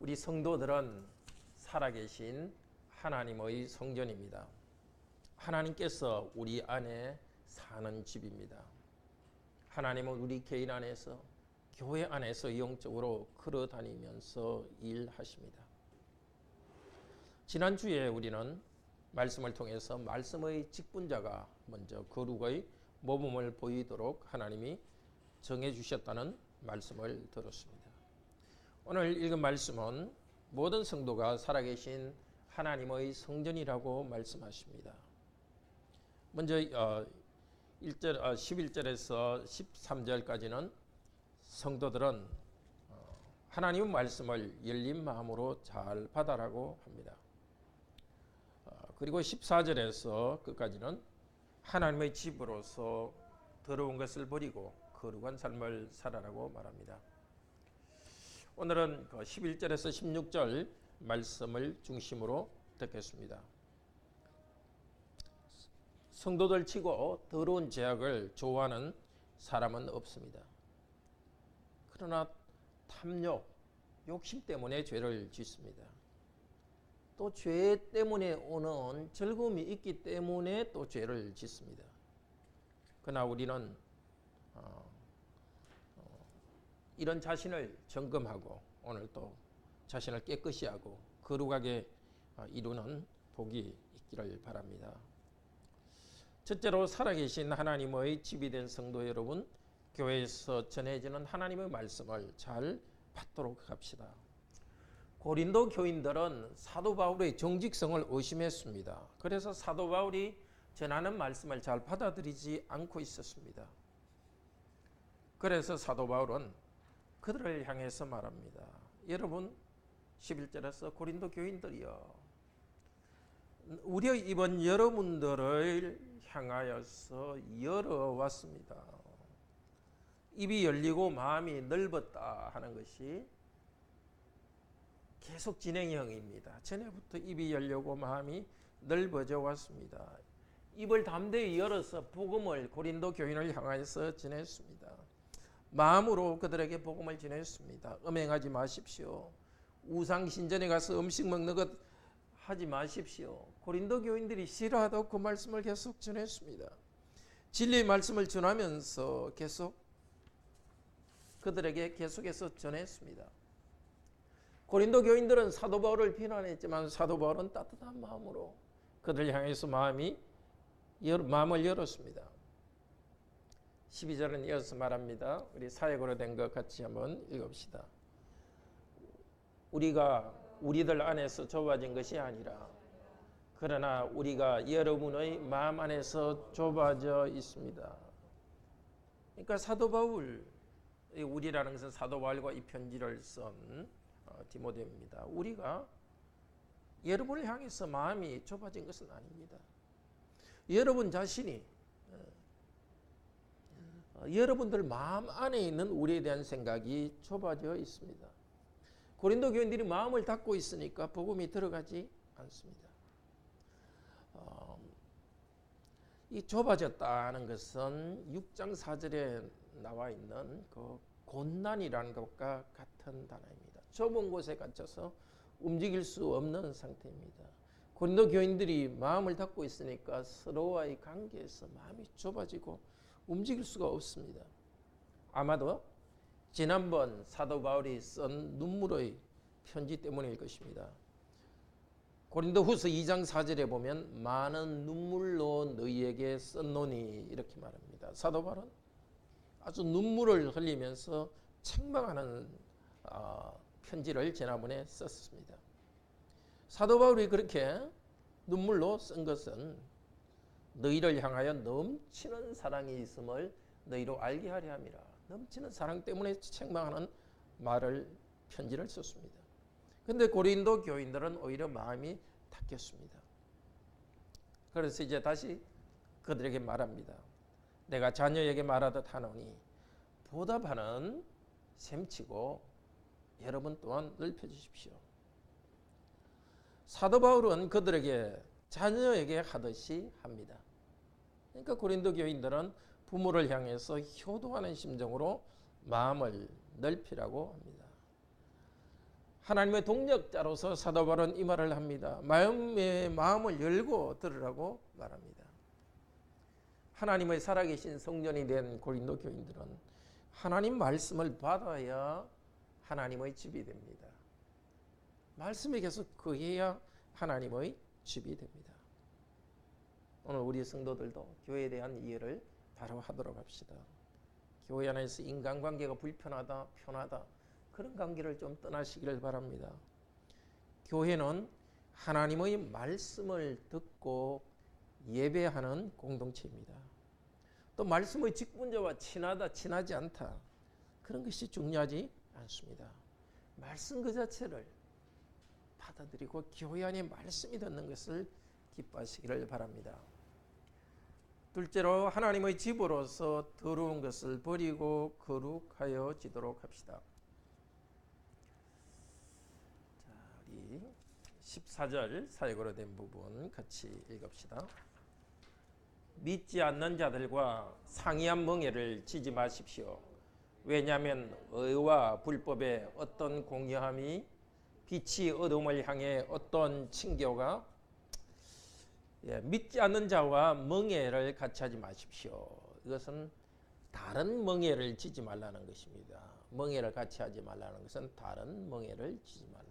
우리 성도들은 살아계신 하나님의 성전입니다. 하나님께서 우리 안에 사는 집입니다. 하나님은 우리 개인 안에서, 교회 안에서 영적으로 걸어다니면서 일하십니다. 지난주에 우리는 말씀을 통해서 말씀의 직분자가 먼저 거룩의 모범을 보이도록 하나님이 정해주셨다는 말씀을 들었습니다. 오늘 읽은 말씀은 모든 성도가 살아계신 하나님의 성전이라고 말씀하십니다. 먼저 11절에서 13절까지는 성도들은 하나님의 말씀을 열린 마음으로 잘 받아라고 합니다. 그리고 14절에서 끝까지는 하나님의 집으로서 더러운 것을 버리고 거룩한 삶을 살아라고 말합니다. 오늘은 11절에서 16절 말씀을 중심으로 듣겠습니다. 성도들 치고 더러운 죄악을 좋아하는 사람은 없습니다. 그러나 탐욕, 욕심 때문에 죄를 짓습니다. 또 죄 때문에 오는 즐거움이 있기 때문에 또 죄를 짓습니다. 그러나 우리는 이런 자신을 점검하고 오늘 또 자신을 깨끗이 하고 거룩하게 이루는 복이 있기를 바랍니다. 첫째로 살아계신 하나님의 집이 된 성도 여러분, 교회에서 전해지는 하나님의 말씀을 잘 받도록 합시다. 고린도 교인들은 사도 바울의 정직성을 의심했습니다. 그래서 사도 바울이 전하는 말씀을 잘 받아들이지 않고 있었습니다. 그래서 사도 바울은 그들을 향해서 말합니다. 여러분, 11절에서 고린도 교인들이여, 우리의 입은 여러분들을 향하여서 열어왔습니다. 입이 열리고 마음이 넓었다 하는 것이 계속 진행형입니다. 전에부터 입이 열리고 마음이 넓어져 왔습니다. 입을 담대히 열어서 복음을 고린도 교인을 향하여서 전했습니다. 마음으로 그들에게 복음을 전했습니다. 음행하지 마십시오. 우상 신전에 가서 음식 먹는 것 하지 마십시오. 고린도 교인들이 싫어하다고 그 말씀을 계속 전했습니다. 진리의 말씀을 전하면서 계속 그들에게 계속해서 전했습니다. 고린도 교인들은 사도 바울을 비난했지만 사도 바울은 따뜻한 마음으로 그들 향해서 마음을 열었습니다. 12절은 이어서 말합니다. 우리 사역으로 된 것 같이 한번 읽읍시다. 우리들 안에서 좁아진 것이 아니라 그러나 우리가 여러분의 마음 안에서 좁아져 있습니다. 그러니까 사도 바울, 우리라는 것은 사도 바울과 이 편지를 쓴 디모데입니다. 우리가 여러분을 향해서 마음이 좁아진 것은 아닙니다. 여러분 자신이 여러분들 마음 안에 있는 우리에 대한 생각이 좁아져 있습니다. 고린도 교인들이 마음을 닫고 있으니까 복음이 들어가지 않습니다. 이 좁아졌다는 것은 6장 4절에 나와 있는 그 곤난이라는 것과 같은 단어입니다. 좁은 곳에 갇혀서 움직일 수 없는 상태입니다. 고린도 교인들이 마음을 닫고 있으니까 서로와의 관계에서 마음이 좁아지고 움직일 수가 없습니다. 아마도 지난번 사도 바울이 쓴 눈물의 편지 때문일 것입니다. 고린도후서 2장 4절에 보면 많은 눈물로 너희에게 썼노니 이렇게 말합니다. 사도 바울은 아주 눈물을 흘리면서 책망하는 편지를 지난번에 썼습니다. 사도 바울이 그렇게 눈물로 쓴 것은 너희를 향하여 넘치는 사랑이 있음을 너희로 알게 하려 함이라. 넘치는 사랑 때문에 책망하는 편지를 썼습니다. 그런데 고린도 교인들은 오히려 마음이 닫혔습니다. 그래서 이제 다시 그들에게 말합니다. 내가 자녀에게 말하듯 하노니 보답하는 셈치고 여러분 또한 넓혀주십시오. 사도 바울은 그들에게 자녀에게 하듯이 합니다. 그러니까 고린도 교인들은 부모를 향해서 효도하는 심정으로 마음을 넓히라고 합니다. 하나님의 동력자로서 사도 바울은 이 말을 합니다. 마음을 열고 들으라고 말합니다. 하나님의 살아계신 성전이 된 고린도 교인들은 하나님 말씀을 받아야 하나님의 집이 됩니다. 말씀에 계속 거해야 하나님의 집이 됩니다. 오늘 우리 성도들도 교회에 대한 이해를 바로 하도록 합시다. 교회 안에서 인간관계가 불편하다, 편하다, 그런 관계를 좀 떠나시기를 바랍니다. 교회는 하나님의 말씀을 듣고 예배하는 공동체입니다. 또 말씀의 직분자와 친하다, 친하지 않다, 그런 것이 중요하지 않습니다. 말씀 그 자체를 받아들이고 교회 안에 말씀이 듣는 것을 기뻐하시기를 바랍니다. 둘째로 하나님의 집으로서 더러운 것을 버리고 거룩하여 지도록 합시다. 자, 우리 14절 사역으로 된 부분 같이 읽읍시다. 믿지 않는 자들과 상이한 멍에를 지지 마십시오. 왜냐하면 의와 불법의 어떤 공의함이 빛이 어둠을 향해 어떤 징조가 믿지 않는 자와 멍에를 같이 하지 마십시오. 이것은 다른 멍에를 지지 말라는 것입니다. 멍에를 같이 하지 말라는 것은 다른 멍에를 지지 말라.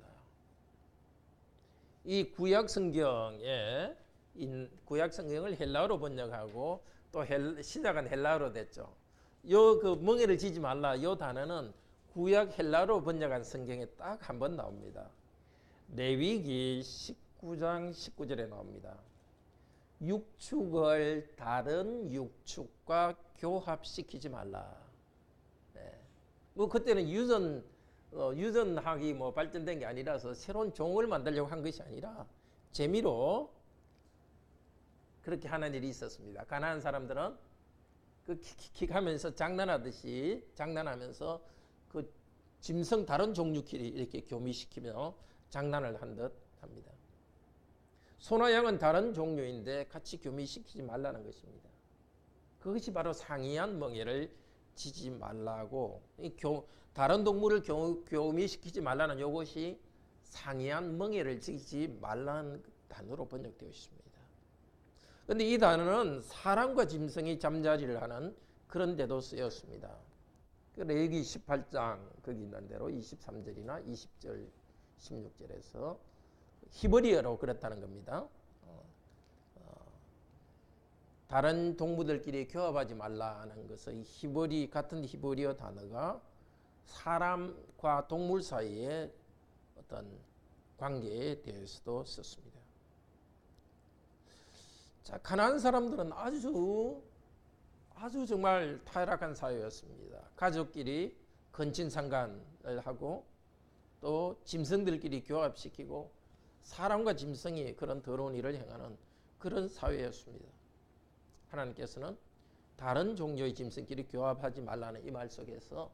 이 구약 성경을 헬라어로 번역하고 또 시작은 헬라어로 됐죠. 요 그 멍에를 지지 말라 요 단어는 구약 헬라어로 번역한 성경에 딱 한 번 나옵니다. 레위기 19장 19절에 나옵니다. 육축을 다른 육축과 교합시키지 말라. 네. 뭐 그때는 유전학이 발전된 게 아니라서 새로운 종을 만들려고 한 것이 아니라 재미로 그렇게 하는 일이 있었습니다. 가나안 사람들은 그 킥킥킥 하면서 장난하면서 그 짐승 다른 종류끼리 이렇게 교미시키며 장난을 한 듯 합니다. 소나 양은 다른 종류인데 같이 교미시키지 말라는 것입니다. 그것이 바로 상이한 멍에를 지지 말라고, 다른 동물을 교미시키지 말라는 이것이 상이한 멍에를 지지 말라는 단어로 번역되어 있습니다. 그런데 이 단어는 사람과 짐승이 잠자리를 하는 그런 데도 쓰였습니다. 레위기 18장 거기 있는 대로 23절이나 20절, 16절에서 히브리어로 그랬다는 겁니다. 다른 동물들끼리 교합하지 말라는 것의 같은 히브리어 단어가 사람과 동물 사이의 어떤 관계에 대해서도 썼습니다. 자, 가나안 사람들은 아주 정말 타락한 사회였습니다. 가족끼리 근친상간을 하고 또 짐승들끼리 교합시키고 사람과 짐승이 그런 더러운 일을 행하는 그런 사회였습니다. 하나님께서는 다른 종류의 짐승끼리 교합하지 말라는 이 말 속에서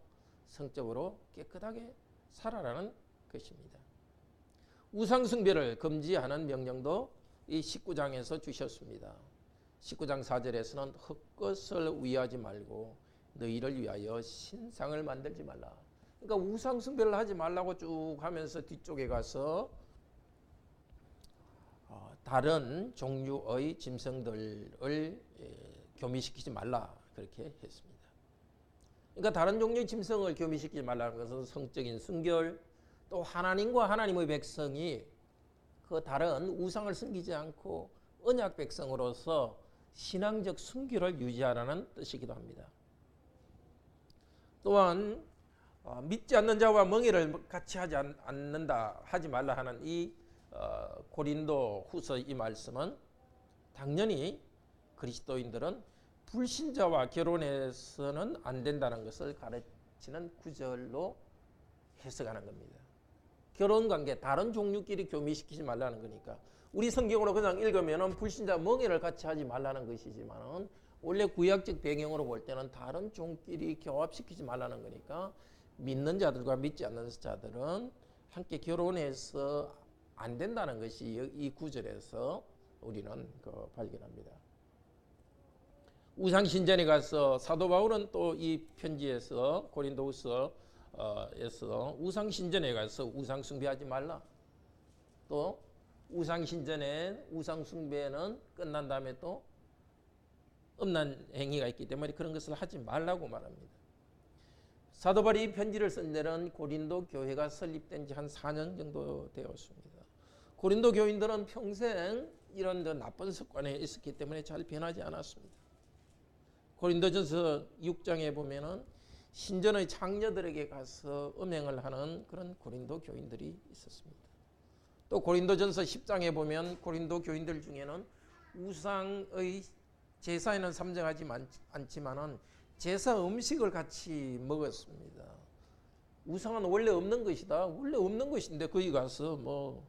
성적으로 깨끗하게 살아라는 것입니다. 우상숭배를 금지하는 명령도 이 19장에서 주셨습니다. 19장 4절에서는 헛것을 위하지 말고 너희를 위하여 신상을 만들지 말라. 그러니까 우상숭배를 하지 말라고 쭉 하면서 뒤쪽에 가서 다른 종류의 짐승들을 교미시키지 말라 그렇게 했습니다. 그러니까 다른 종류의 짐승을 교미시키지 말라는 것은 성적인 순결, 또 하나님과 하나님의 백성이 그 다른 우상을 섬기지 않고 언약 백성으로서 신앙적 순결을 유지하라는 뜻이기도 합니다. 또한 믿지 않는 자와 멍에를 같이 하지 말라 하는 이 고린도 후서 이 말씀은 당연히 그리스도인들은 불신자와 결혼해서는 안 된다는 것을 가르치는 구절로 해석하는 겁니다. 결혼관계 다른 종류끼리 교미시키지 말라는 거니까 우리 성경으로 그냥 읽으면 불신자 멍에를 같이 하지 말라는 것이지만 원래 구약적 배경으로 볼 때는 다른 종끼리 교합시키지 말라는 거니까 믿는 자들과 믿지 않는 자들은 함께 결혼해서 안 된다는 것이 이 구절에서 우리는 발견합니다. 우상신전에 가서 사도 바울은 또 이 편지에서 고린도후서 에서 우상신전에 가서 우상숭배하지 말라. 또 우상숭배는 끝난 다음에 또 음란 행위가 있기 때문에 그런 것을 하지 말라고 말합니다. 사도 바울이 이 편지를 쓴 데는 고린도 교회가 설립된 지 한 4년 정도 되었습니다. 고린도 교인들은 평생 이런 나쁜 습관에 있었기 때문에 잘 변하지 않았습니다. 고린도전서 6장에 보면은 신전의 장녀들에게 가서 음행을 하는 그런 고린도 교인들이 있었습니다. 또 고린도전서 10장에 보면 고린도 교인들 중에는 우상의 제사에는 참여하지 않지만은 제사 음식을 같이 먹었습니다. 우상은 원래 없는 것이다. 원래 없는 것인데 거기 가서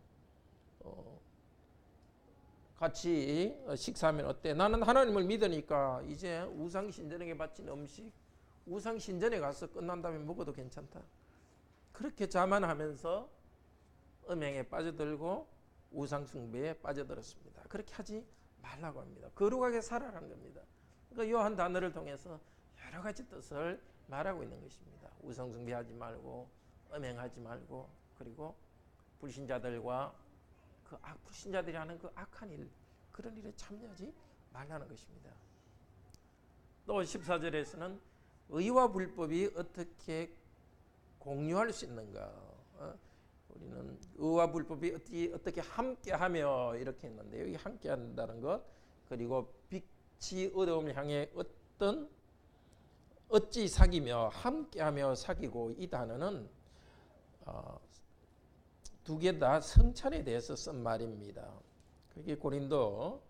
같이 식사하면 어때? 나는 하나님을 믿으니까 이제 우상신전에게 바친 음식, 우상신전에 가서 끝난 다음에 먹어도 괜찮다. 그렇게 자만하면서 음행에 빠져들고 우상숭배에 빠져들었습니다. 그렇게 하지 말라고 합니다. 거룩하게 살아라는 겁니다. 그러니까 이 한 단어를 통해서 여러 가지 뜻을 말하고 있는 것입니다. 우상숭배하지 말고, 음행하지 말고, 그리고 불신자들과 불신자들이 하는 그 악한 일, 그런 일에 참여하지 말라는 것입니다. 또 14절에서는 의와 불법이 어떻게 공유할 수 있는가? 우리는 의와 불법이 어떻게 함께하며 이렇게 했는데 여기 함께한다는 것, 그리고 빛이 어두움을 향해 어찌 사귀며 함께하며 사귀고, 이 단어는 두 개 다 성찬에 대해서 쓴 말입니다. 그게 고린도전서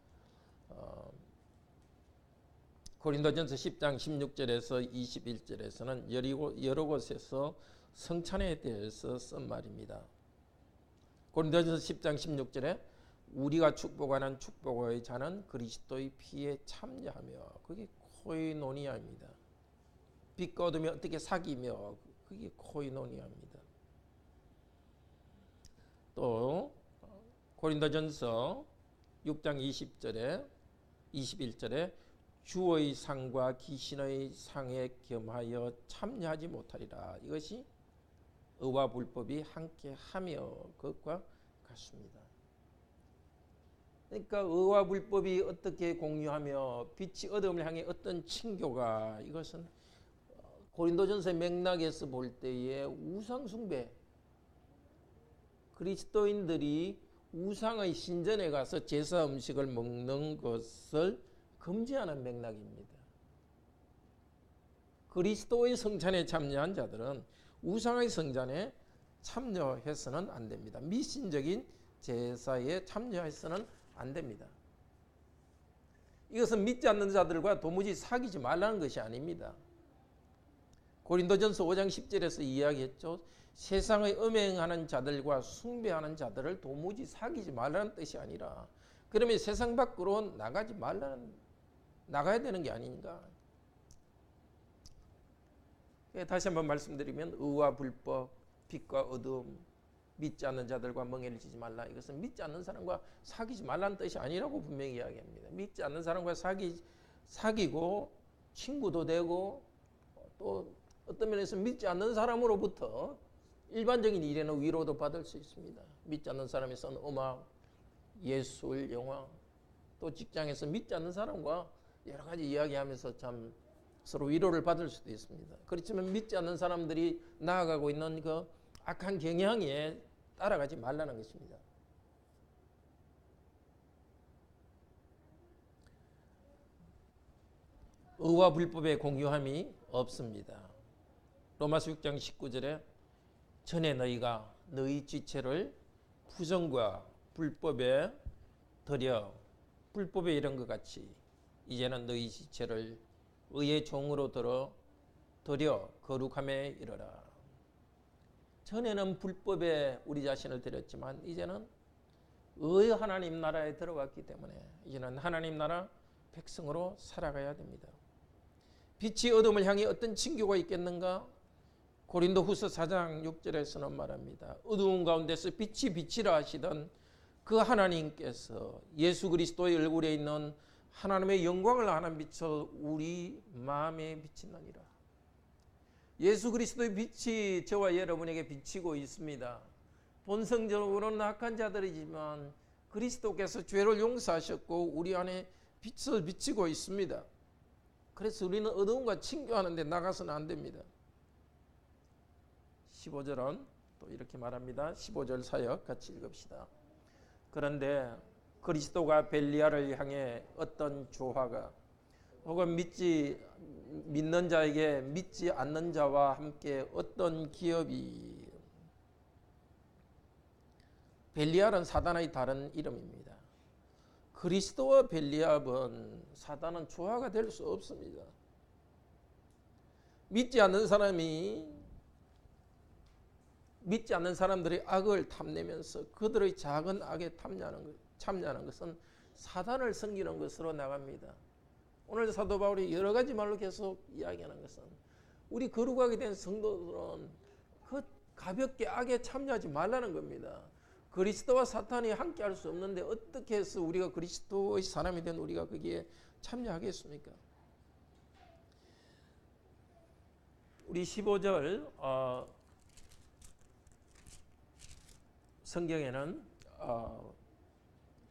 10장 16절에서 21절에서는 여러 곳에서 성찬에 대해서 쓴 말입니다. 고린도전서 10장 16절에 우리가 축복하는 축복의 자는 그리스도의 피에 참여하며, 그게 코이노니아입니다. 빛과 어둠이 어떻게 사귀며, 그게 코이노니아입니다. 또 고린도전서 6장 20절에 21절에 주의 상과 귀신의 상에 겸하여 참여하지 못하리라. 이것이 의와 불법이 함께하며 그것과 같습니다. 그러니까 의와 불법이 어떻게 공유하며 빛이 어둠을 향해 어떤 친교가, 이것은 고린도전서의 맥락에서 볼 때에 우상숭배, 그리스도인들이 우상의 신전에 가서 제사 음식을 먹는 것을 금지하는 맥락입니다. 그리스도의 성찬에 참여한 자들은 우상의 성찬에 참여해서는 안 됩니다. 미신적인 제사에 참여해서는 안 됩니다. 이것은 믿지 않는 자들과 도무지 사귀지 말라는 것이 아닙니다. 고린도전서 5장 10절에서 이야기했죠. 세상의 음행하는 자들과 숭배하는 자들을 도무지 사귀지 말라는 뜻이 아니라, 그러면 세상 밖으로 나가야 되는 게 아닌가. 다시 한번 말씀드리면 의와 불법, 빛과 어둠, 믿지 않는 자들과 멍에를 지지 말라. 이것은 믿지 않는 사람과 사귀지 말라는 뜻이 아니라고 분명히 이야기합니다. 믿지 않는 사람과 사귀고 친구도 되고, 또 어떤 면에서 믿지 않는 사람으로부터 일반적인 일에는 위로도 받을 수 있습니다. 믿지 않는 사람이 쓴 음악, 예술, 영화, 또 직장에서 믿지 않는 사람과 여러 가지 이야기하면서 참 서로 위로를 받을 수도 있습니다. 그렇지만 믿지 않는 사람들이 나아가고 있는 그 악한 경향에 따라가지 말라는 것입니다. 의와 불법의 공유함이 없습니다. 로마서 6장 19절에 전에 너희가 너희 지체를 부정과 불법에 드려 불법에 이런 것 같이 이제는 너희 지체를 의의 종으로 드려 거룩함에 이르라. 전에는 불법에 우리 자신을 드렸지만 이제는 의의 하나님 나라에 들어갔기 때문에 이제는 하나님 나라 백성으로 살아가야 됩니다. 빛이 어둠을 향해 어떤 친교가 있겠는가? 고린도후서 4장 6절에서는 말합니다. 어두운 가운데서 빛이 빛이라 하시던 그 하나님께서 예수 그리스도의 얼굴에 있는 하나님의 영광을 하나 비춰 우리 마음에 비치느니라. 예수 그리스도의 빛이 저와 여러분에게 비치고 있습니다. 본성적으로는 악한 자들이지만 그리스도께서 죄를 용서하셨고 우리 안에 빛을 비치고 있습니다. 그래서 우리는 어두움과 친교하는데 나가서는 안 됩니다. 15절은 또 이렇게 말합니다. 15절 사역 같이 읽읍시다. 그런데 그리스도가 벨리알을 향해 어떤 조화가 혹은 믿는 자에게 믿지 않는 자와 함께 어떤 기업이, 벨리알은 사단의 다른 이름입니다. 그리스도와 벨리알은 사단은 조화가 될 수 없습니다. 믿지 않는 사람들의 악을 탐내면서 그들의 작은 악에 참여하는 것은 사단을 섬기는 것으로 나갑니다. 오늘 사도 바울이 여러 가지 말로 계속 이야기하는 것은 우리 거룩하게 된 성도들은 그 가볍게 악에 참여하지 말라는 겁니다. 그리스도와 사탄이 함께 할 수 없는데 어떻게 해서 우리가 그리스도의 사람이 된 우리가 거기에 참여하겠습니까? 우리 15절 성경에는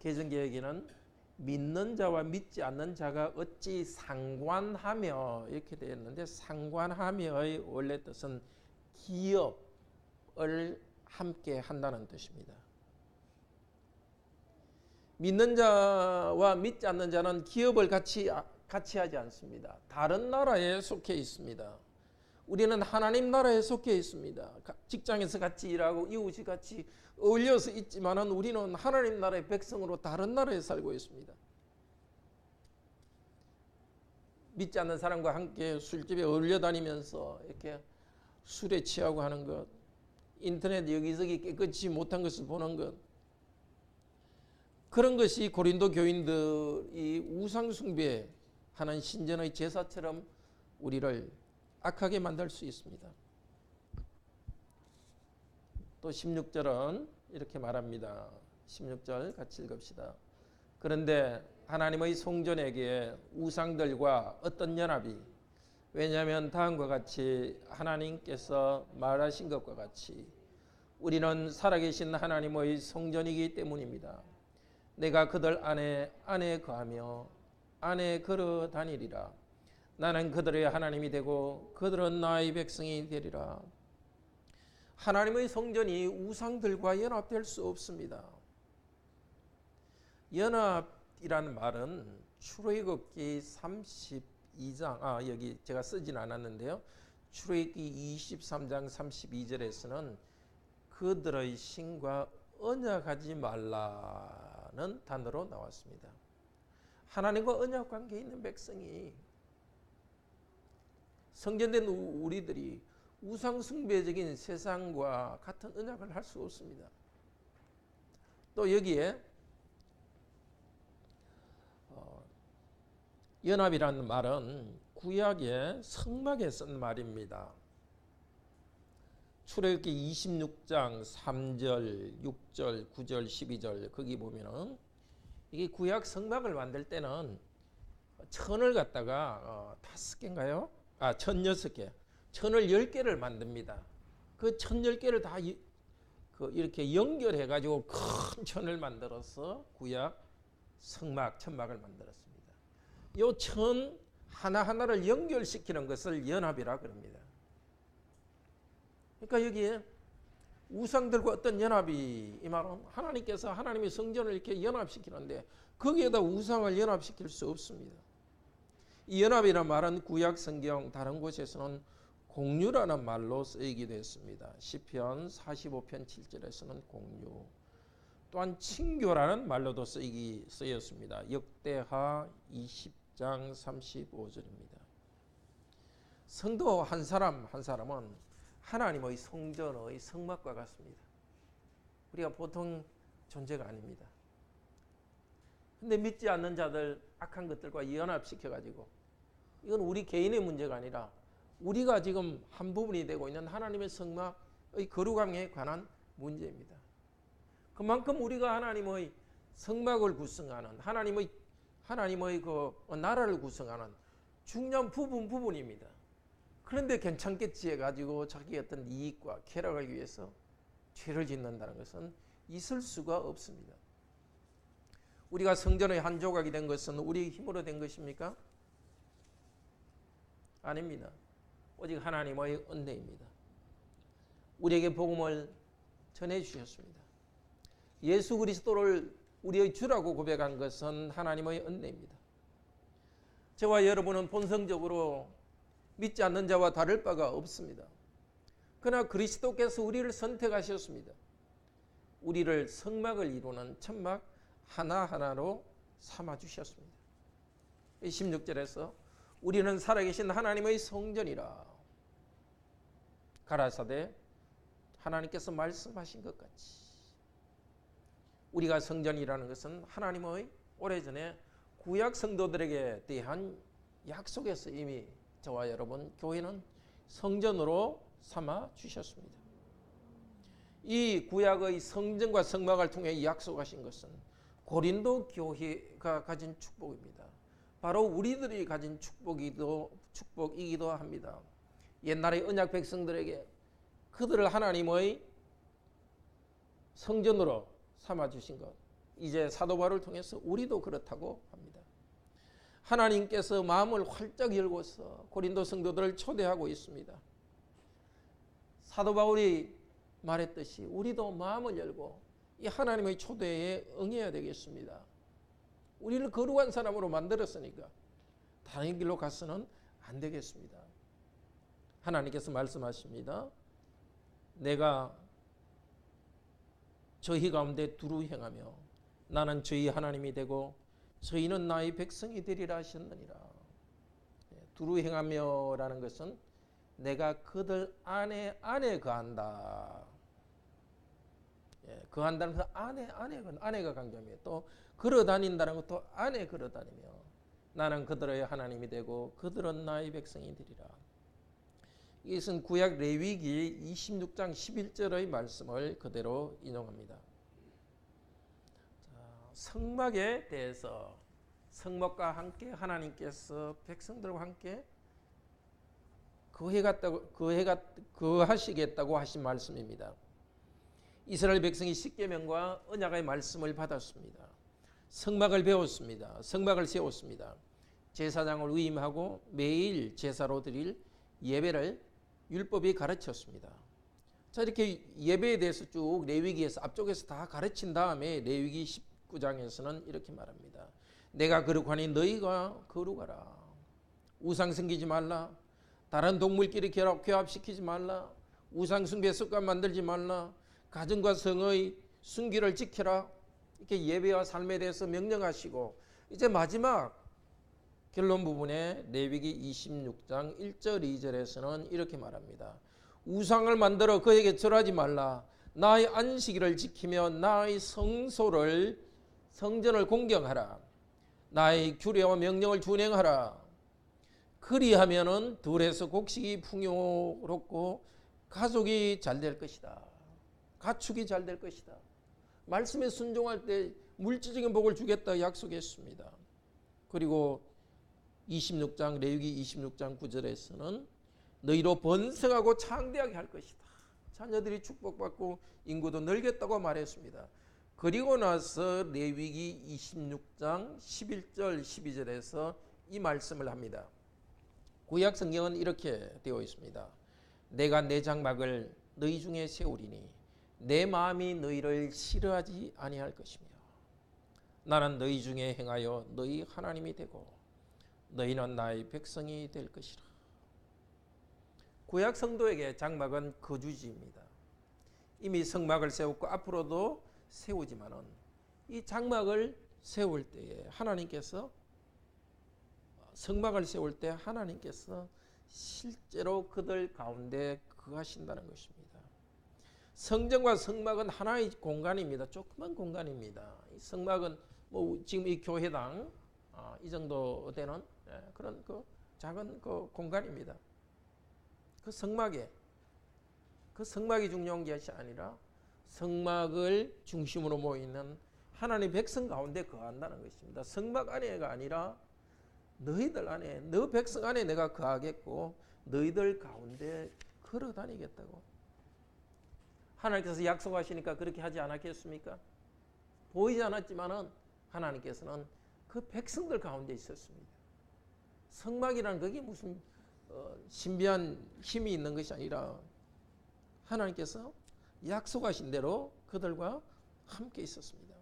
개정개혁에는 믿는 자와 믿지 않는 자가 어찌 상관하며 이렇게 되어 있는데, 상관하며의 원래 뜻은 기업을 함께 한다는 뜻입니다. 믿는 자와 믿지 않는 자는 기업을 같이 하지 않습니다. 다른 나라에 속해 있습니다. 우리는 하나님 나라에 속해 있습니다. 직장에서 같이 일하고 이웃이 같이 어울려서 있지만은 우리는 하나님 나라의 백성으로 다른 나라에 살고 있습니다. 믿지 않는 사람과 함께 술집에 어울려 다니면서 이렇게 술에 취하고 하는 것, 인터넷 여기저기 깨끗이 못한 것을 보는 것, 그런 것이 고린도 교인들이 우상 숭배하는 신전의 제사처럼 우리를 악하게 만들 수 있습니다. 또 16절은 이렇게 말합니다. 16절 같이 읽읍시다. 그런데 하나님의 성전에게 우상들과 어떤 연합이, 왜냐하면 다음과 같이 하나님께서 말하신 것과 같이 우리는 살아계신 하나님의 성전이기 때문입니다. 내가 그들 안에 거하며 안에 걸어 다니리라. 나는 그들의 하나님이 되고 그들은 나의 백성이 되리라. 하나님의 성전이 우상들과 연합될 수 없습니다. 연합이라는 말은 출애굽기 32장, 여기 제가 쓰진 않았는데요. 출애굽기 23장 32절에서는 그들의 신과 언약하지 말라는 단어로 나왔습니다. 하나님과 언약 관계에 있는 백성이, 성전된 우리들이 우상 숭배적인 세상과 같은 언약을 할 수 없습니다. 또 여기에 연합이라는 말은 구약의 성막에 쓴 말입니다. 출애굽기 26장 3절, 6절, 9절, 12절 거기 보면은 이게 구약 성막을 만들 때는 천을 갖다가 5개인가요? 1006개. 천을 10개를 만듭니다. 그 1010개를 다 이렇게 연결해 가지고 큰 천을 만들어서 구약 천막을 만들었습니다. 요 천 하나하나를 연결시키는 것을 연합이라 그럽니다. 그러니까 여기에 우상들과 어떤 연합이, 이 말은 하나님께서 하나님의 성전을 이렇게 연합시키는데 거기에다 우상을 연합시킬 수 없습니다. 이 연합이라는 말은 구약 성경 다른 곳에서는 공유라는 말로 쓰이기도 했습니다. 시편 45편 7절에서는 공유, 또한 친교라는 말로도 쓰였습니다. 역대하 20장 35절입니다. 성도 한 사람은 하나님의 성전의 성막과 같습니다. 우리가 보통 존재가 아닙니다. 근데 믿지 않는 자들, 악한 것들과 연합시켜가지고, 이건 우리 개인의 문제가 아니라 우리가 지금 한 부분이 되고 있는 하나님의 성막의 거룩함에 관한 문제입니다. 그만큼 우리가 하나님의 성막을 구성하는, 하나님의 그 나라를 구성하는 중요한 부분입니다. 그런데 괜찮겠지 해가지고 자기 어떤 이익과 쾌락을 위해서 죄를 짓는다는 것은 있을 수가 없습니다. 우리가 성전의 한 조각이 된 것은 우리 힘으로 된 것입니까? 아닙니다. 오직 하나님의 은혜입니다. 우리에게 복음을 전해주셨습니다. 예수 그리스도를 우리의 주라고 고백한 것은 하나님의 은혜입니다. 저와 여러분은 본성적으로 믿지 않는 자와 다를 바가 없습니다. 그러나 그리스도께서 우리를 선택하셨습니다. 우리를 성막을 이루는 천막 하나하나로 삼아주셨습니다. 16절에서 우리는 살아계신 하나님의 성전이라 가라사대 하나님께서 말씀하신 것 같이 우리가 성전이라는 것은 하나님의 오래전에 구약 성도들에게 대한 약속에서 이미 저와 여러분 교회는 성전으로 삼아 주셨습니다. 이 구약의 성전과 성막을 통해 약속하신 것은 고린도 교회가 가진 축복입니다. 바로 우리들이 가진 축복이기도 합니다. 옛날의 언약 백성들에게 그들을 하나님의 성전으로 삼아주신 것, 이제 사도 바울을 통해서 우리도 그렇다고 합니다. 하나님께서 마음을 활짝 열고서 고린도 성도들을 초대하고 있습니다. 사도 바울이 말했듯이 우리도 마음을 열고 이 하나님의 초대에 응해야 되겠습니다. 우리를 거룩한 사람으로 만들었으니까 다른 길로 가서는 안 되겠습니다. 하나님께서 말씀하십니다. 내가 저희 가운데 두루 행하며 나는 저희 하나님이 되고 저희는 나의 백성이 되리라 하셨느니라. 두루 행하며라는 것은 내가 그들 안에 거한다. 거한다는 것은 안에가 강조합니다. 또 걸어다닌다는 것도 안에 걸어다니며 나는 그들의 하나님이 되고 그들은 나의 백성이 되리라. 이것은 구약 레위기 26장 11절의 말씀을 그대로 인용합니다. 성막에 대해서 성막과 함께 하나님께서 백성들과 함께 거하시겠다고 하신 말씀입니다. 이스라엘 백성이 십계명과 언약의 말씀을 받았습니다. 성막을 배웠습니다. 성막을 세웠습니다. 제사장을 위임하고 매일 제사로 드릴 예배를 율법이 가르쳤습니다. 자, 이렇게 예배에 대해서 쭉 레위기에서 앞쪽에서 다 가르친 다음에 레위기 19장에서는 이렇게 말합니다. 내가 거룩하니 너희가 거룩하라. 우상 섬기지 말라. 다른 동물끼리 교합시키지 말라. 우상 숭배 습관 만들지 말라. 가정과 성의 순기를 지켜라. 이렇게 예배와 삶에 대해서 명령하시고 이제 마지막 결론 부분에 레위기 26장 1절 2절에서는 이렇게 말합니다. 우상을 만들어 그에게 절하지 말라. 나의 안식일을 지키며 나의 성전을 공경하라. 나의 규례와 명령을 준행하라. 그리하면은 들에서 곡식이 풍요롭고 가족이 잘 될 것이다. 가축이 잘 될 것이다. 말씀에 순종할 때 물질적인 복을 주겠다 약속했습니다. 그리고 26장 레위기 26장 9절에서는 너희로 번성하고 창대하게 할 것이다. 자녀들이 축복받고 인구도 늘겠다고 말했습니다. 그리고 나서 레위기 26장 11절 12절에서 이 말씀을 합니다. 구약 성경은 이렇게 되어 있습니다. 내가 내 장막을 너희 중에 세우리니 내 마음이 너희를 싫어하지 아니할 것이며 나는 너희 중에 행하여 너희 하나님이 되고 너희는 나의 백성이 될 것이라. 구약 성도에게 장막은 거주지입니다. 이미 성막을 세웠고 앞으로도 세우지만은 이 장막을 세울 때에 하나님께서 성막을 세울 때 하나님께서 실제로 그들 가운데 거하신다는 것입니다. 성전과 성막은 하나의 공간입니다. 조그만 공간입니다. 이 성막은 뭐 지금 이 교회당 이 정도 되는 그런 그 작은 그 공간입니다. 그 성막이 중요한 것이 아니라 성막을 중심으로 모이는 하나님의 백성 가운데 거한다는 것입니다. 성막 안에가 아니라 너희들 안에, 너 백성 안에 내가 거하겠고 너희들 가운데 걸어 다니겠다고. 하나님께서 약속하시니까 그렇게 하지 않았겠습니까? 보이지 않았지만은 하나님께서는 그 백성들 가운데 있었습니다. 성막이란 그게 무슨 신비한 힘이 있는 것이 아니라 하나님께서 약속하신 대로 그들과 함께 있었습니다.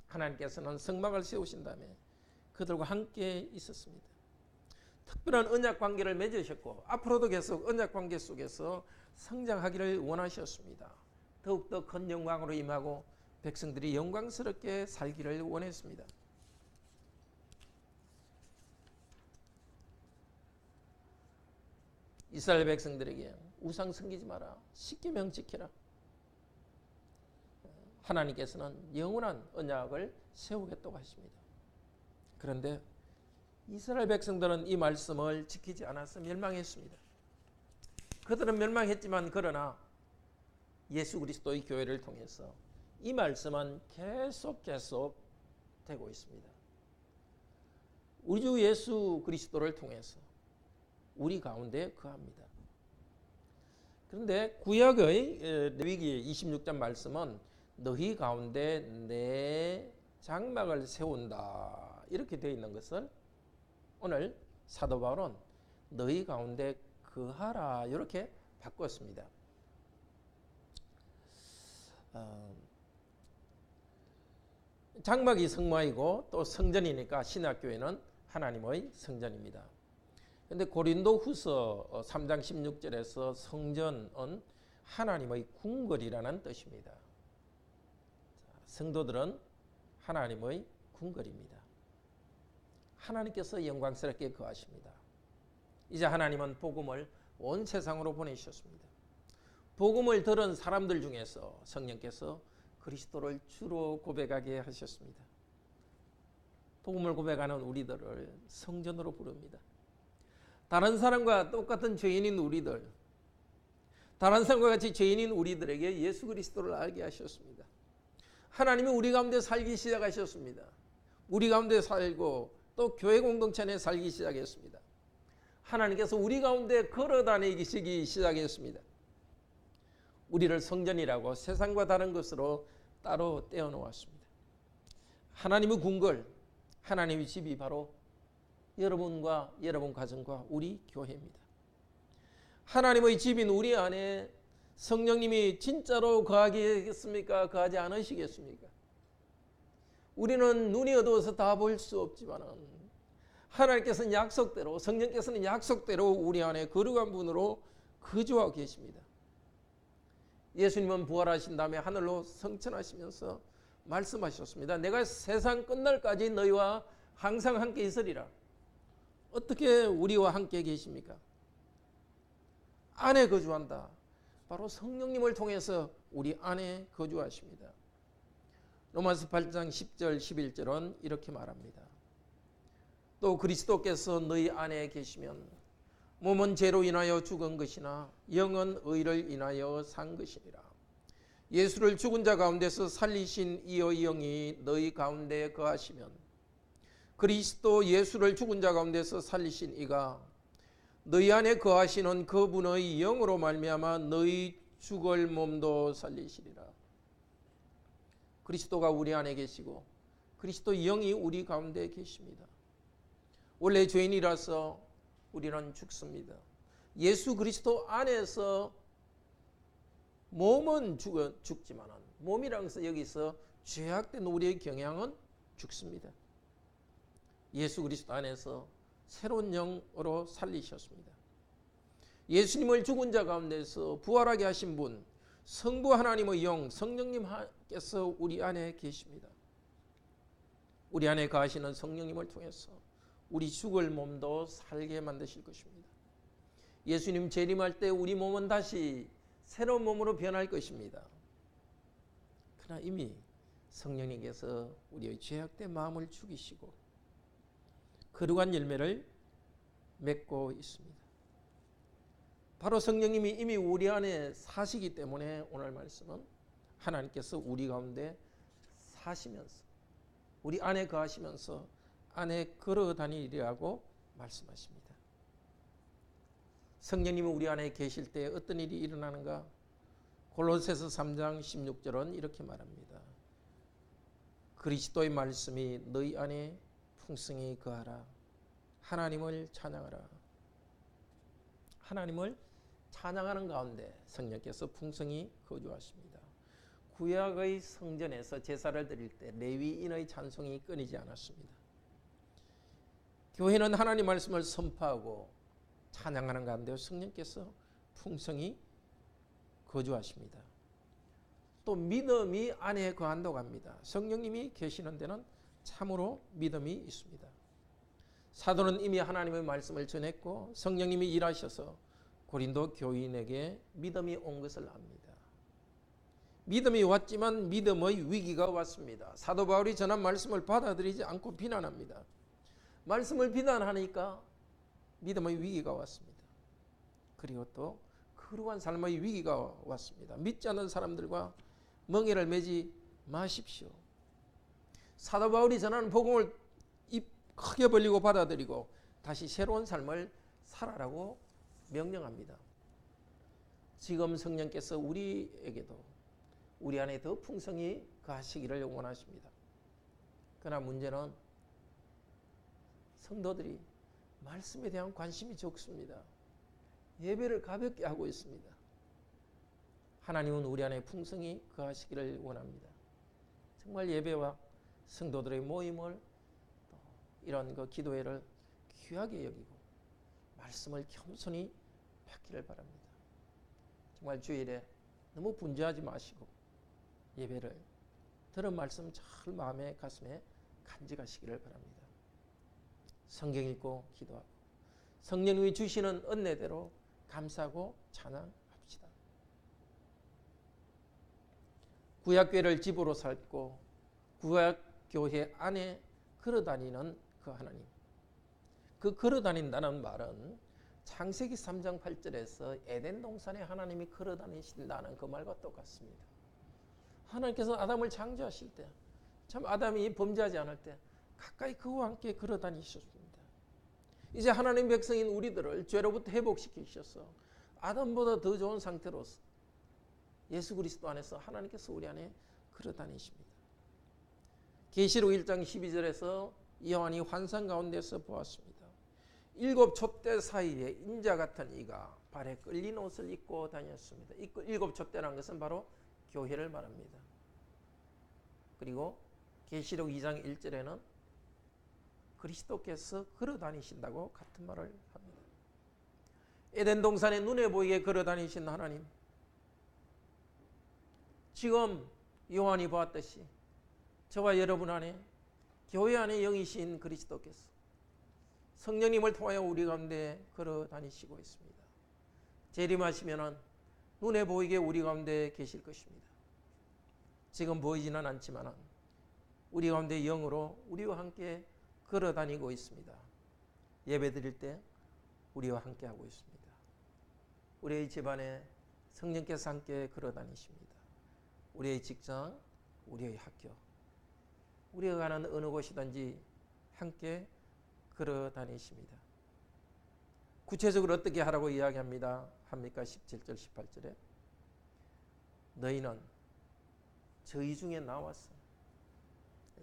하나님께서는 성막을 세우신 다음에 그들과 함께 있었습니다. 특별한 언약 관계를 맺으셨고 앞으로도 계속 언약 관계 속에서 성장하기를 원하셨습니다. 더욱더 큰 영광으로 임하고 백성들이 영광스럽게 살기를 원했습니다. 이스라엘 백성들에게 우상 섬기지 마라. 십계명 지키라. 하나님께서는 영원한 언약을 세우겠다고 하십니다. 그런데 이스라엘 백성들은 이 말씀을 지키지 않아서 멸망했습니다. 그들은 멸망했지만 그러나 예수 그리스도의 교회를 통해서 이 말씀은 계속 되고 있습니다. 우리 주 예수 그리스도를 통해서 우리 가운데 거합니다. 그런데 구약의 레위기 26장 말씀은 너희 가운데 내 장막을 세운다 이렇게 되어 있는 것을 오늘 사도 바울은 너희 가운데 거하라 이렇게 바꿨습니다. 장막이 성막이고 또 성전이니까 신학교회는 하나님의 성전입니다. 그런데 고린도후서 3장 16절에서 성전은 하나님의 궁궐이라는 뜻입니다. 성도들은 하나님의 궁궐입니다. 하나님께서 영광스럽게 거하십니다. 이제 하나님은 복음을 온 세상으로 보내주셨습니다. 복음을 들은 사람들 중에서 성령께서 그리스도를 주로 고백하게 하셨습니다. 복음을 고백하는 우리들을 성전으로 부릅니다. 다른 사람과 똑같은 죄인인 우리들, 다른 사람과 같이 죄인인 우리들에게 예수 그리스도를 알게 하셨습니다. 하나님이 우리 가운데 살기 시작하셨습니다. 우리 가운데 살고 또 교회 공동체 안에 살기 시작했습니다. 하나님께서 우리 가운데 걸어다니기 시작했습니다. 우리를 성전이라고 세상과 다른 것으로 따로 떼어놓았습니다. 하나님의 궁궐, 하나님의 집이 바로 여러분과 여러분 가정과 우리 교회입니다. 하나님의 집인 우리 안에 성령님이 진짜로 거하겠습니까? 거하지 않으시겠습니까? 우리는 눈이 어두워서 다 볼 수 없지만 하나님께서는 약속대로, 성령께서는 약속대로 우리 안에 거룩한 분으로 거주하고 계십니다. 예수님은 부활하신 다음에 하늘로 승천하시면서 말씀하셨습니다. 내가 세상 끝날까지 너희와 항상 함께 있으리라. 어떻게 우리와 함께 계십니까? 안에 거주한다. 바로 성령님을 통해서 우리 안에 거주하십니다. 로마서 8장 10절 11절은 이렇게 말합니다. 또 그리스도께서 너희 안에 계시면 몸은 죄로 인하여 죽은 것이나 영은 의를 인하여 산 것이니라. 예수를 죽은 자 가운데서 살리신 이의 영이 너희 가운데 거하시면 그리스도 예수를 죽은 자 가운데서 살리신 이가 너희 안에 거하시는 그분의 영으로 말미암아 너희 죽을 몸도 살리시리라. 그리스도가 우리 안에 계시고 그리스도 영이 우리 가운데 계십니다. 원래 죄인이라서 우리는 죽습니다. 예수 그리스도 안에서 몸은 죽지만 몸이라는 것은 여기서 죄악된 우리의 경향은 죽습니다. 예수 그리스도 안에서 새로운 영으로 살리셨습니다. 예수님을 죽은 자 가운데서 부활하게 하신 분, 성부 하나님의 영, 성령님께서 우리 안에 계십니다. 우리 안에 거하시는 성령님을 통해서 우리 죽을 몸도 살게 만드실 것입니다. 예수님 재림할 때 우리 몸은 다시 새로운 몸으로 변할 것입니다. 그러나 이미 성령님께서 우리의 죄악된 마음을 죽이시고 거룩한 열매를 맺고 있습니다. 바로 성령님이 이미 우리 안에 사시기 때문에 오늘 말씀은 하나님께서 우리 가운데 사시면서 우리 안에 거하시면서 안에 걸어 다니리라고 말씀하십니다. 성령님이 우리 안에 계실 때 어떤 일이 일어나는가? 골로새서 3장 16절은 이렇게 말합니다. 그리스도의 말씀이 너희 안에 풍성히 거하라. 하나님을 찬양하라. 하나님을 찬양하는 가운데 성령께서 풍성히 거주하십니다. 구약의 성전에서 제사를 드릴 때 레위인의 찬송이 끊이지 않았습니다. 교회는 하나님 말씀을 선포하고 찬양하는 가운데 성령께서 풍성히 거주하십니다. 또 믿음이 안에 거한다고 합니다. 성령님이 계시는 데는 참으로 믿음이 있습니다. 사도는 이미 하나님의 말씀을 전했고 성령님이 일하셔서 고린도 교인에게 믿음이 온 것을 압니다. 믿음이 왔지만 믿음의 위기가 왔습니다. 사도 바울이 전한 말씀을 받아들이지 않고 비난합니다. 말씀을 비난하니까 믿음의 위기가 왔습니다. 그리고 또 거룩한 삶의 위기가 왔습니다. 믿지 않는 사람들과 멍에를 매지 마십시오. 사도 바울이 전하는 복음을 입 크게 벌리고 받아들이고 다시 새로운 삶을 살아라고 명령합니다. 지금 성령께서 우리에게도 우리 안에 더 풍성히 거하시기를 원하십니다. 그러나 문제는 성도들이 말씀에 대한 관심이 적습니다. 예배를 가볍게 하고 있습니다. 하나님은 우리 안에 풍성히 거하시기를 원합니다. 정말 예배와 성도들의 모임을 이런 기도회를 귀하게 여기고 말씀을 겸손히 받기를 바랍니다. 정말 주일에 너무 분주하지 마시고 예배를 들은 말씀 잘 마음에 가슴에 간직하시기를 바랍니다. 성경 읽고 기도하고 성령님이 주시는 은혜대로 감사하고 찬양합시다. 구약교회를 집으로 삼고 구약교회 안에 걸어다니는 그 하나님. 그 걸어다닌다는 말은 창세기 3장 8절에서 에덴 동산에 하나님이 걸어다니신다는 그 말과 똑같습니다. 하나님께서 아담을 창조하실 때 참 아담이 범죄하지 않을 때 가까이 그와 함께 걸어다니셨습니다. 이제 하나님 백성인 우리들을 죄로부터 회복시키셔서 아담보다 더 좋은 상태로서 예수 그리스도 안에서 하나님께서 우리 안에 걸어다니십니다. 계시록 1장 12절에서 요한이 환상 가운데서 보았습니다. 7 촛대 사이에 인자 같은 이가 발에 끌린 옷을 입고 다녔습니다. 7 촛대라는 것은 바로 교회를 말합니다. 그리고 계시록 2장 1절에는 그리스도께서 걸어다니신다고 같은 말을 합니다. 에덴 동산에 눈에 보이게 걸어다니신 하나님, 지금 요한이 보았듯이 저와 여러분 안에 교회 안에 영이신 그리스도께서 성령님을 통하여 우리 가운데 걸어다니시고 있습니다. 재림하시면은 눈에 보이게 우리 가운데 계실 것입니다. 지금 보이지는 않지만 우리 가운데 영으로 우리와 함께 걸어다니고 있습니다. 예배 드릴 때 우리와 함께 하고 있습니다. 우리의 집안에 성령께서 함께 걸어다니십니다. 우리의 직장, 우리의 학교, 우리가 가는 어느 곳이든지 함께 걸어다니십니다. 구체적으로 어떻게 하라고 이야기합니다. 합니까? 17절 18절에 너희는 저희 중에 나왔어.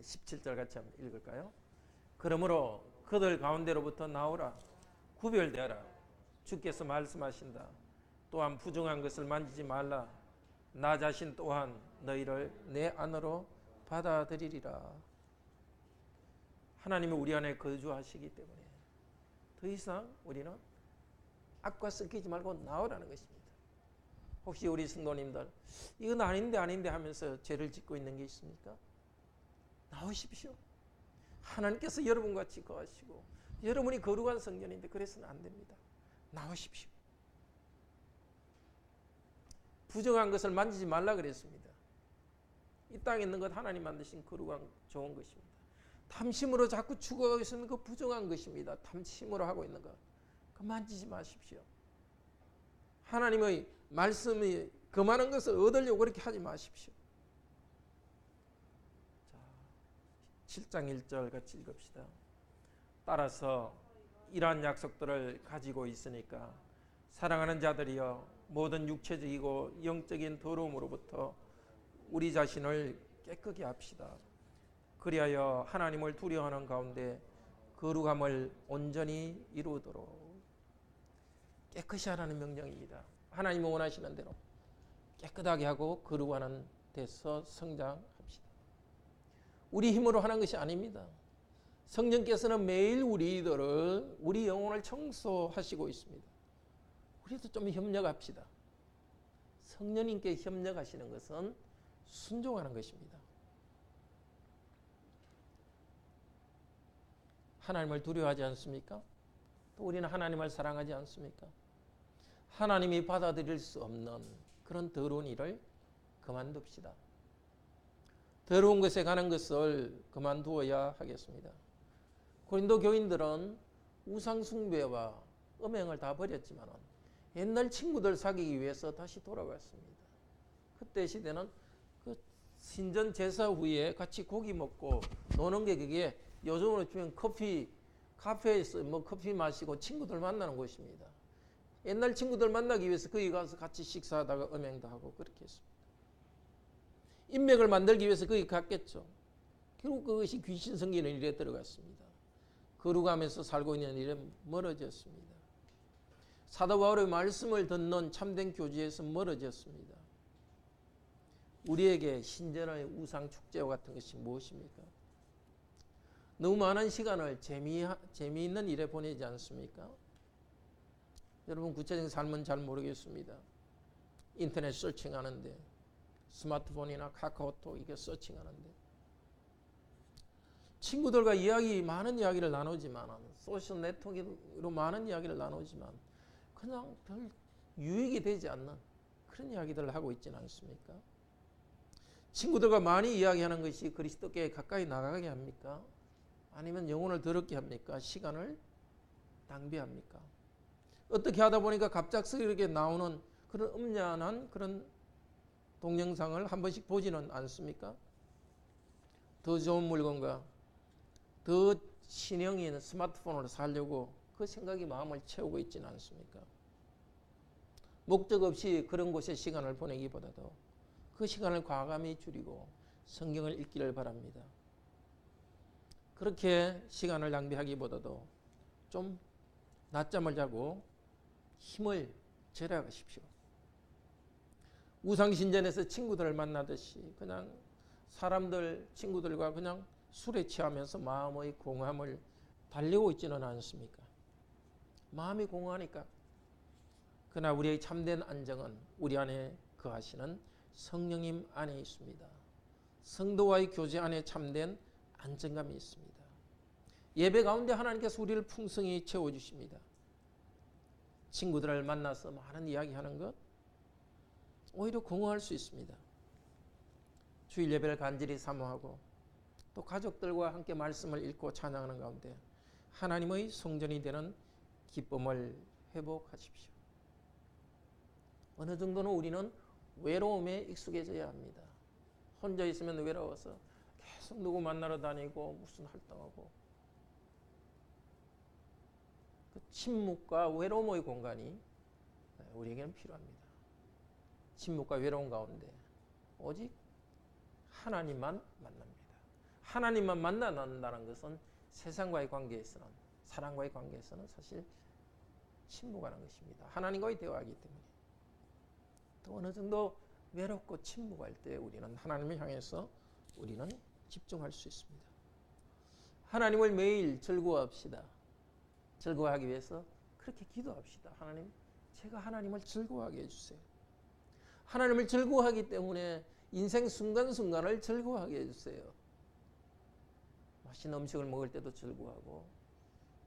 17절 같이 한번 읽을까요? 그러므로 그들 가운데로부터 나오라. 구별되어라. 주께서 말씀하신다. 또한 부정한 것을 만지지 말라. 나 자신 또한 너희를 내 안으로 받아들이리라. 하나님이 우리 안에 거주하시기 때문에 더 이상 우리는 악과 섞이지 말고 나오라는 것입니다. 혹시 우리 성도님들 이건 아닌데 하면서 죄를 짓고 있는 게 있습니까? 나오십시오. 하나님께서 여러분과 같이 거하시고 여러분이 거룩한 성전인데 그래서는 안 됩니다. 나오십시오. 부정한 것을 만지지 말라 그랬습니다. 이 땅에 있는 것 하나님 만드신 거룩한 좋은 것입니다. 탐심으로 자꾸 죽어가고 있는 그 부정한 것입니다. 탐심으로 하고 있는 것 그 만지지 마십시오. 하나님의 말씀이 그만한 것을 얻으려고 그렇게 하지 마십시오. 자, 7장 1절 같이 읽읍시다. 따라서 이러한 약속들을 가지고 있으니까 사랑하는 자들이여, 모든 육체적이고 영적인 더러움으로부터 우리 자신을 깨끗게 합시다. 그리하여 하나님을 두려워하는 가운데 거룩함을 온전히 이루도록. 깨끗이 하라는 명령입니다. 하나님이 원하시는 대로 깨끗하게 하고 거룩하는 데서 성장합시다. 우리 힘으로 하는 것이 아닙니다. 성령께서는 매일 우리 영혼을 청소하시고 있습니다. 우리도 좀 협력합시다. 성령님께 협력하시는 것은 순종하는 것입니다. 하나님을 두려워하지 않습니까? 또 우리는 하나님을 사랑하지 않습니까? 하나님이 받아들일 수 없는 그런 더러운 일을 그만둡시다. 더러운 것에 가는 것을 그만두어야 하겠습니다. 고린도 교인들은 우상 숭배와 음행을 다 버렸지만 옛날 친구들 사귀기 위해서 다시 돌아갔습니다. 그때 시대는 그 신전 제사 후에 같이 고기 먹고 노는 게 그게 요즘으로 치면 카페에서 커피 마시고 친구들 만나는 곳입니다. 옛날 친구들 만나기 위해서 거기 가서 같이 식사하다가 음행도 하고 그렇게 했습니다. 인맥을 만들기 위해서 거기 갔겠죠. 결국 그것이 귀신 섬기는 일에 들어갔습니다. 거룩하면서 살고 있는 일에 멀어졌습니다. 사도 바울의 말씀을 듣는 참된 교제에서 멀어졌습니다. 우리에게 신전의 우상 축제와 같은 것이 무엇입니까? 너무 많은 시간을 재미있는 일에 보내지 않습니까? 여러분 구체적인 삶은 잘 모르겠습니다. 인터넷 서칭하는데, 스마트폰이나 카카오톡 이게 서칭하는데, 친구들과 많은 이야기를 나누지만, 소셜 네트워크로 많은 이야기를 나누지만 그냥 별 유익이 되지 않는 그런 이야기들을 하고 있지는 않습니까? 친구들과 많이 이야기하는 것이 그리스도께 가까이 나가게 합니까? 아니면 영혼을 더럽게 합니까? 시간을 낭비합니까? 어떻게 하다 보니까 갑작스럽게 나오는 그런 음란한 그런 동영상을 한 번씩 보지는 않습니까? 더 좋은 물건과 더 신형인 스마트폰으로 살려고 그 생각이 마음을 채우고 있지는 않습니까? 목적 없이 그런 곳에 시간을 보내기보다도 그 시간을 과감히 줄이고 성경을 읽기를 바랍니다. 그렇게 시간을 낭비하기보다도 좀 낮잠을 자고 힘을 절약하십시오. 우상신전에서 친구들을 만나듯이 그냥 친구들과 그냥 술에 취하면서 마음의 공함을 달리고 있지는 않습니까? 마음이 공허하니까. 그러나 우리의 참된 안정은 우리 안에 거하시는 성령님 안에 있습니다. 성도와의 교제 안에 참된 안정감이 있습니다. 예배 가운데 하나님께서 우리를 풍성히 채워주십니다. 친구들을 만나서 많은 이야기하는 것 오히려 공허할 수 있습니다. 주일 예배를 간절히 사모하고 또 가족들과 함께 말씀을 읽고 찬양하는 가운데 하나님의 성전이 되는 기쁨을 회복하십시오. 어느 정도는 우리는 외로움에 익숙해져야 합니다. 혼자 있으면 외로워서 계속 누구 만나러 다니고 무슨 활동하고, 그 침묵과 외로움의 공간이 우리에게는 필요합니다. 침묵과 외로움 가운데 오직 하나님만 만납니다. 하나님만 만난다는 것은 세상과의 관계에서는, 사랑과의 관계에서는 사실 침묵하는 것입니다. 하나님과의 대화이기 때문에. 또 어느 정도 외롭고 침묵할 때 우리는 하나님을 향해서 우리는 집중할 수 있습니다. 하나님을 매일 즐거워합시다. 즐거워하기 위해서 그렇게 기도합시다. 하나님, 제가 하나님을 즐거워하게 해주세요. 하나님을 즐거워하기 때문에 인생 순간순간을 즐거워하게 해주세요. 맛있는 음식을 먹을 때도 즐거워하고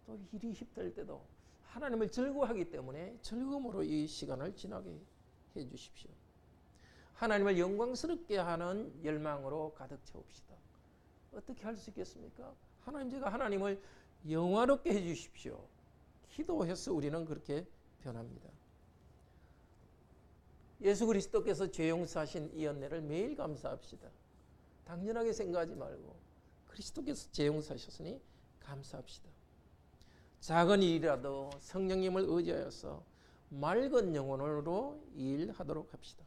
또 일이 힘들 때도 하나님을 즐거워하기 때문에 즐거움으로 이 시간을 지나게 해주십시오. 하나님을 영광스럽게 하는 열망으로 가득 채웁시다. 어떻게 할 수 있겠습니까? 하나님, 제가 하나님을 영화롭게 해주십시오. 기도해서 우리는 그렇게 변합니다. 예수 그리스도께서 죄 용서하신 이 은혜를 매일 감사합시다. 당연하게 생각하지 말고 그리스도께서 죄 용서하셨으니 감사합시다. 작은 일이라도 성령님을 의지하여서 맑은 영혼으로 일하도록 합시다.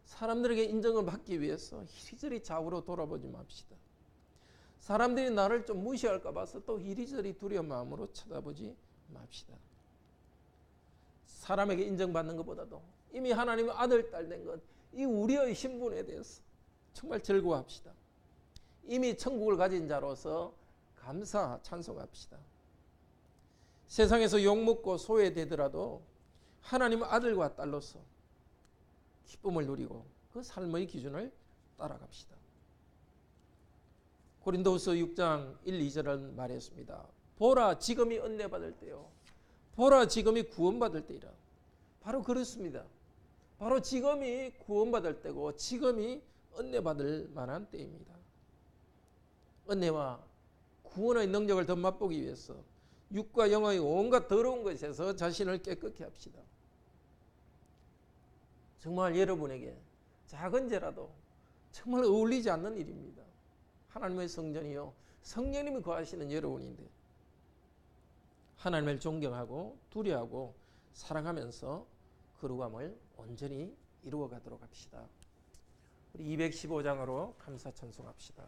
사람들에게 인정을 받기 위해서 이리저리 좌우로 돌아보지 맙시다. 사람들이 나를 좀 무시할까 봐서 또 이리저리 두려운 마음으로 쳐다보지 맙시다. 사람에게 인정받는 것보다도 이미 하나님의 아들, 딸 된 것, 이 우리의 신분에 대해서 정말 즐거워합시다. 이미 천국을 가진 자로서 감사, 찬송합시다. 세상에서 욕먹고 소외되더라도 하나님의 아들과 딸로서 기쁨을 누리고 그 삶의 기준을 따라갑시다. 고린도후서 6장 1, 2절은 말했습니다. 보라 지금이 은혜받을 때요. 보라 지금이 구원받을 때이라. 바로 그렇습니다. 바로 지금이 구원받을 때고 지금이 은혜받을 만한 때입니다. 은혜와 구원의 능력을 더 맛보기 위해서 육과 영의 온갖 더러운 것에서 자신을 깨끗게 합시다. 정말 여러분에게 작은 죄라도 정말 어울리지 않는 일입니다. 하나님의 성전이요 성령님이 거하시는 여러분인데 하나님을 존경하고 두려워하고 사랑하면서 거룩함을 온전히 이루어가도록 합시다. 우리 215장으로 감사 찬송합시다.